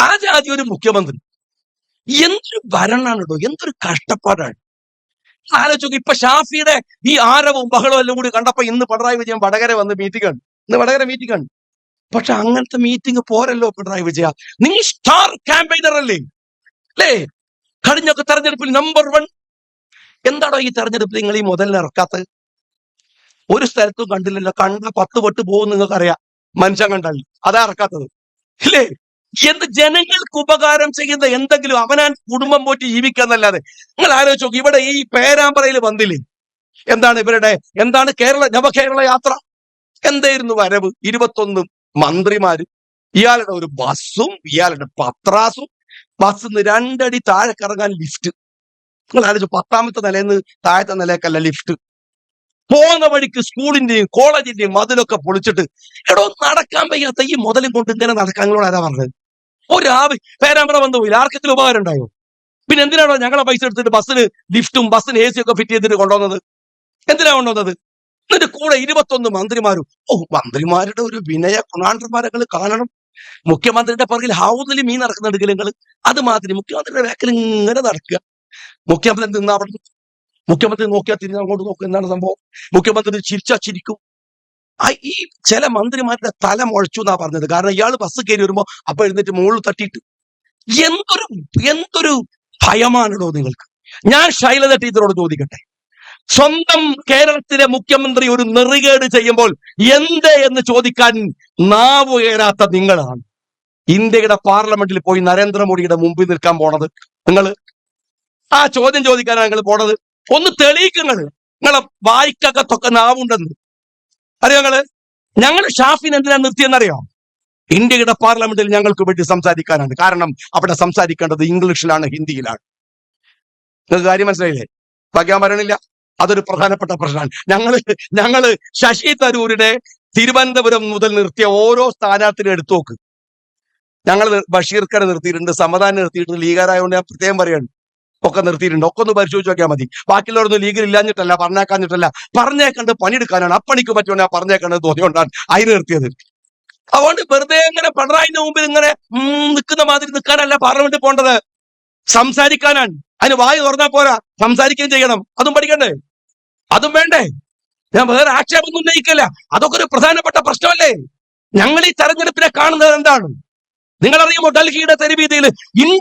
ആ ജാതി ഒരു മുഖ്യമന്ത്രി. എന്തൊരു ഭരണമാണ് കേട്ടോ, എന്തൊരു കഷ്ടപ്പാടാണ്. ആലോചിച്ചു. ഇപ്പൊ ഷാഫിയുടെ ഈ ആരവവും ബഹളവും എല്ലാം കൂടി കണ്ടപ്പോ ഇന്ന് പിണറായി വിജയൻ വടകര വന്ന് മീറ്റിംഗ് ആണ്. ഇന്ന് വടകര മീറ്റിംഗ് ആണ്. പക്ഷെ അങ്ങനത്തെ മീറ്റിംഗ് പോരല്ലോ പിണറായി വിജയ. നിങ്ങൾ സ്റ്റാർ ക്യാമ്പയിനർ അല്ലേ? കഴിഞ്ഞൊക്കെ തെരഞ്ഞെടുപ്പിൽ നമ്പർ 1. എന്താണോ ഈ തെരഞ്ഞെടുപ്പിൽ നിങ്ങൾ ഈ മുതലിനെ ഇറക്കാത്തത്? ഒരു സ്ഥലത്തും കണ്ടില്ലല്ലോ. കണ്ട 10 വെട്ട് പോകും, നിങ്ങൾക്ക് അറിയാം. മനുഷ്യൻ കണ്ടാൽ അതാ ഇറക്കാത്തത് ഇല്ലേ? എന്ത് ജനങ്ങൾക്ക് ഉപകാരം ചെയ്യുന്ന എന്തെങ്കിലും അവനാൻ കുടുംബം പോറ്റി ജീവിക്കാന്നല്ലാതെ. നിങ്ങൾ ആലോചിച്ച് നോക്കി, ഇവിടെ ഈ പേരാമ്പ്രയിൽ വന്നില്ലേ, എന്താണ് നവകേരള യാത്ര എന്തായിരുന്നു വരവ്? 21 മന്ത്രിമാര്, ഇയാളുടെ ഒരു ബസ്സും ഇയാളുടെ പത്രാസും, ബസ്സിന്ന് 2 അടി താഴെ കറങ്ങാൻ ലിഫ്റ്റ്. നിങ്ങൾ ആലോചിച്ചു, 10ാമത്തെ നിലയിൽ നിന്ന് താഴത്തെ നിലയ്ക്കല്ല ലിഫ്റ്റ്. പോകുന്ന വഴിക്ക് സ്കൂളിന്റെയും കോളേജിന്റെയും മതിലൊക്കെ പൊളിച്ചിട്ട് നടക്കാൻ വയ്യാത്ത ഈ മുതലും കൊണ്ട് ഇങ്ങനെ നടക്കാൻ നിങ്ങളോട് ആരാ പറഞ്ഞത്? പേരാമ്പ്ര വന്നു പോയി, ആർക്കെങ്കിലും ഉപകാരം ഉണ്ടായോ? പിന്നെ എന്തിനാണോ ഞങ്ങളെ പൈസ എടുത്തിട്ട് ബസ്സിന് ലിഫ്റ്റും ബസ്സിന് AC ഒക്കെ ഫിറ്റ് ചെയ്തിട്ട് കൊണ്ടുവന്നത്? എന്തിനാ കൊണ്ടുവന്നത്? എന്നിട്ട് കൂടെ 21 മന്ത്രിമാരും. മന്ത്രിമാരുടെ ഒരു വിനയ കുണാണ്ടന്മാരങ്ങൾ കാണണം. മുഖ്യമന്ത്രിയുടെ പുറകിൽ ഹൗസിൽ മീൻ നടക്കുന്നുണ്ട് നിങ്ങൾ. അത് മാതിരി മുഖ്യമന്ത്രിയുടെ ബാക്കിൽ ഇങ്ങനെ നടക്കുക. മുഖ്യമന്ത്രി നിന്ന് അവിടെ മുഖ്യമന്ത്രി നോക്കിയാൽ തിരിഞ്ഞ് അങ്ങോട്ട് നോക്കുക. എന്താണ് സംഭവം? മുഖ്യമന്ത്രി ചിരിച്ചാ ചിരിക്കും. ഈ ചില മന്ത്രിമാരുടെ തല മുഴച്ചു എന്നാ പറഞ്ഞത്. കാരണം ഇയാൾ ബസ് കയറി വരുമ്പോ അപ്പൊ എഴുന്നേറ്റ് മുകളിൽ തട്ടിയിട്ട്. എന്തൊരു ഭയമാണല്ലോ നിങ്ങൾക്ക്. ഞാൻ ശൈലജ ടീച്ചറോട് ചോദിക്കട്ടെ, സ്വന്തം കേരളത്തിലെ മുഖ്യമന്ത്രി ഒരു നെറികേട് ചെയ്യുമ്പോൾ എന്ത് എന്ന് ചോദിക്കാൻ നാവ് ഉയരാത്ത നിങ്ങളാണ് ഇന്ത്യയുടെ പാർലമെന്റിൽ പോയി നരേന്ദ്രമോദിയുടെ മുമ്പിൽ നിൽക്കാൻ പോണത്. നിങ്ങൾ ആ ചോദ്യം ചോദിക്കാനാണ് നിങ്ങൾ പോണത്. ഒന്ന് തെളിയിക്കുന്നത്. നിങ്ങളെ വായിക്കകത്തൊക്കെ നാവുണ്ടെന്ന് അറിയോ? ഞങ്ങൾ ഷാഫിൻ എന്തിനാ നിർത്തിയെന്നറിയോ? ഇന്ത്യയുടെ പാർലമെന്റിൽ ഞങ്ങൾക്ക് വേണ്ടി സംസാരിക്കാനാണ്. കാരണം അവിടെ സംസാരിക്കേണ്ടത് ഇംഗ്ലീഷിലാണ്, ഹിന്ദിയിലാണ്. നിങ്ങൾക്ക് കാര്യം മനസ്സിലായില്ലേ? പറയാൻ പറയണില്ല. അതൊരു പ്രധാനപ്പെട്ട പ്രശ്നമാണ്. ഞങ്ങള് ശശി തരൂരിനെ തിരുവനന്തപുരം മുതൽ നിർത്തിയ ഓരോ സ്ഥാനാർത്ഥിനും എടുത്തു നോക്ക്. ഞങ്ങൾ ബഷീർക്കനെ നിർത്തിയിട്ടുണ്ട്, സമദാനെ നിർത്തിയിട്ടുണ്ട്. ലീഗാരായതുകൊണ്ട് ഞാൻ പ്രത്യേകം പറയാണ്, ഒക്കെ നിർത്തിയിട്ടുണ്ട്. ഒക്കെ ഒന്ന് പരിശോധിച്ച് നോക്കിയാൽ മതി. ബാക്കിയുള്ളവരൊന്നും ലീഗിൽ ഇല്ലാഞ്ഞിട്ടല്ല, പറഞ്ഞേക്കാഞ്ഞിട്ടല്ല, പറഞ്ഞേക്കണ്ട് പണിയെടുക്കാനാണ്. അപ്പണിക്ക് പറ്റുകൊണ്ട് ഞാൻ പറഞ്ഞേക്കണ്ടത് തോന്നിയോണ്ടാണ് അതിന് നിർത്തിയത്. അതുകൊണ്ട് വെറുതെ ഇങ്ങനെ പിണറായിന്റെ മുമ്പിൽ ഇങ്ങനെ നിൽക്കുന്ന മാതിരി നിൽക്കാനല്ല പാർലമെന്റിൽ പോകേണ്ടത്, സംസാരിക്കാനാണ്. അതിന് വായു തുറന്നാൽ പോരാ, സംസാരിക്കുകയും ചെയ്യണം. അതും പഠിക്കണ്ടേ? അതും വേണ്ടേ? ഞാൻ വേറെ ആക്ഷേപമൊന്നും ഉന്നയിക്കില്ല. അതൊക്കെ ഒരു പ്രധാനപ്പെട്ട പ്രശ്നമല്ലേ? ഞങ്ങൾ ഈ തെരഞ്ഞെടുപ്പിനെ കാണുന്നത് എന്താണ്? നിങ്ങളറിയുമോ? ഡൽഹിയുടെ തെരുവീതിയിൽ ഇന്ത്യ